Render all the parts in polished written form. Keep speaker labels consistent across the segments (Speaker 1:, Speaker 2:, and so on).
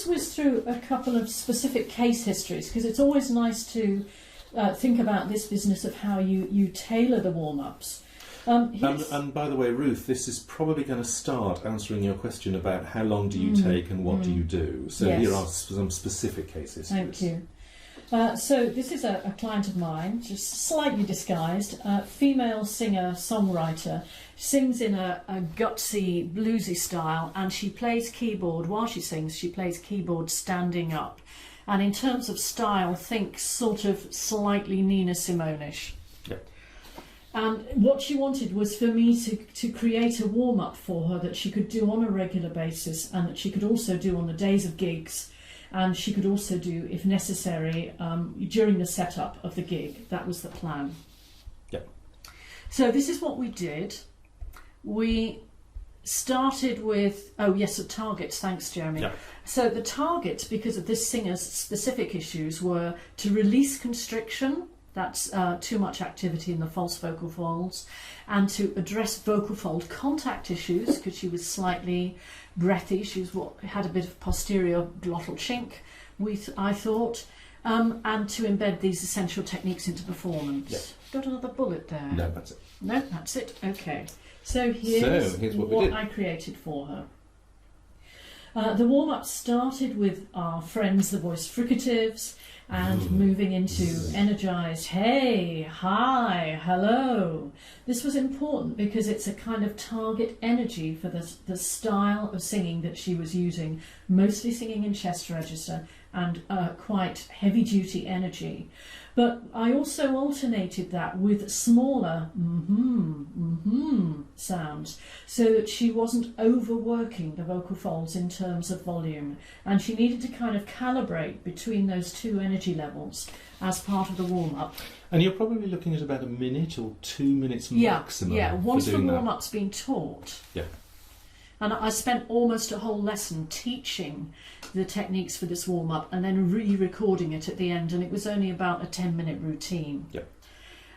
Speaker 1: just whiz through a couple of specific case histories, because it's always nice to think about this business of how you tailor the warm-ups.
Speaker 2: And by the way, Ruth, this is probably going to start answering your question about how long do you take and what do you do. So
Speaker 1: yes.
Speaker 2: Here are some specific cases.
Speaker 1: Thank you. So this is a client of mine, just slightly disguised, female singer-songwriter, sings in a gutsy, bluesy style, and she plays keyboard. While she sings, she plays keyboard standing up. And in terms of style, think sort of slightly Nina Simone-ish.
Speaker 2: Yep.
Speaker 1: And what she wanted was for me to create a warm-up for her that she could do on a regular basis, and that she could also do on the days of gigs, and she could also do, if necessary, during the setup of the gig. That was the plan.
Speaker 2: Yep.
Speaker 1: So this is what we did. We started with, the targets. Thanks, Jeremy.
Speaker 2: Yep.
Speaker 1: So the targets, because of this singer's specific issues, were to release constriction. That's too much activity in the false vocal folds, and to address vocal fold contact issues, because she was slightly breathy. She had a bit of posterior glottal chink, I thought, and to embed these essential techniques into performance.
Speaker 2: Yep.
Speaker 1: Got another bullet there?
Speaker 2: No, that's it.
Speaker 1: No, that's it. Okay. So here's what I created for her. The warm-up started with our friends, the voice fricatives, and moving into energised, hey, hi, hello. This was important because it's a kind of target energy for the style of singing that she was using, mostly singing in chest register and quite heavy-duty energy. But I also alternated that with smaller sounds, so that she wasn't overworking the vocal folds in terms of volume. And she needed to kind of calibrate between those two energy levels as part of the warm-up.
Speaker 2: And you're probably looking at about a minute or 2 minutes maximum.
Speaker 1: Yeah, once the
Speaker 2: doing
Speaker 1: warm-up's been taught.
Speaker 2: Yeah.
Speaker 1: And I spent almost a whole lesson teaching the techniques for this warm-up and then re-recording it at the end, and it was only about a 10-minute routine.
Speaker 2: Yep.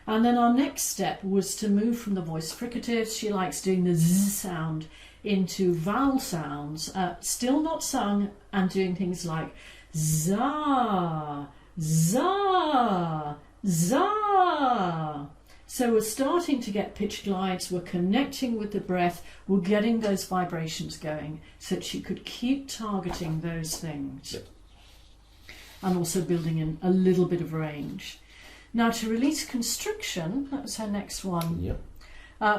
Speaker 1: And then our next step was to move from the voice fricatives. She likes doing the z sound into vowel sounds, still not sung, and doing things like za, za, za. So we're starting to get pitch glides, we're connecting with the breath, we're getting those vibrations going so that she could keep targeting those things.
Speaker 2: Yep.
Speaker 1: And also building in a little bit of range. Now to release constriction, that was her next one.
Speaker 2: Yep.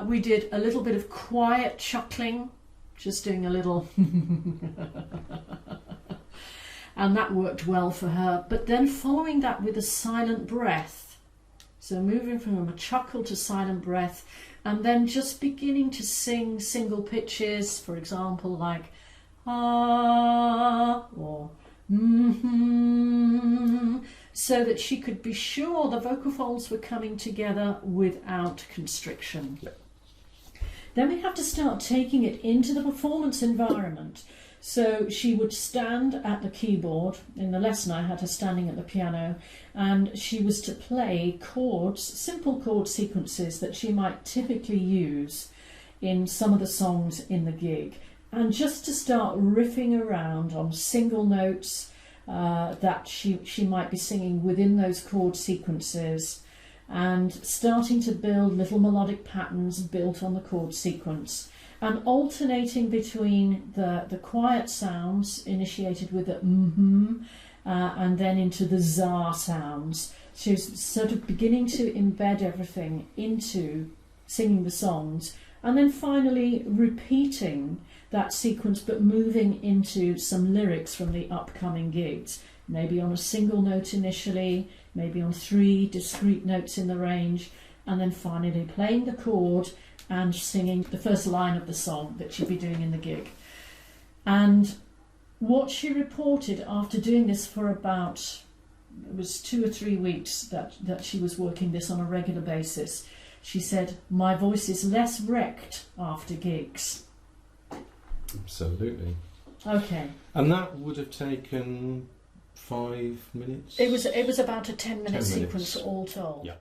Speaker 1: We did a little bit of quiet chuckling, just doing a little and that worked well for her. But then following that with a silent breath. So moving from a chuckle to silent breath, and then just beginning to sing single pitches, for example, like ah or so that she could be sure the vocal folds were coming together without constriction.
Speaker 2: Yep.
Speaker 1: Then we have to start taking it into the performance environment. So she would stand at the keyboard. In the lesson I had her standing at the piano, and she was to play chords, simple chord sequences that she might typically use in some of the songs in the gig, and just to start riffing around on single notes that she might be singing within those chord sequences, and starting to build little melodic patterns built on the chord sequence, and alternating between the quiet sounds initiated with the and then into the za sounds. She's sort of beginning to embed everything into singing the songs, and then finally repeating that sequence but moving into some lyrics from the upcoming gigs, maybe on a single note initially, maybe on 3 discrete notes in the range, and then finally playing the chord and singing the first line of the song that she'd be doing in the gig. And what she reported after doing this for about, it was 2 or 3 weeks that she was working this on a regular basis, she said, my voice is less wrecked after gigs.
Speaker 2: Absolutely.
Speaker 1: Okay.
Speaker 2: And that would have taken 5 minutes?
Speaker 1: It was about a 10-minute sequence all told.
Speaker 2: Yeah.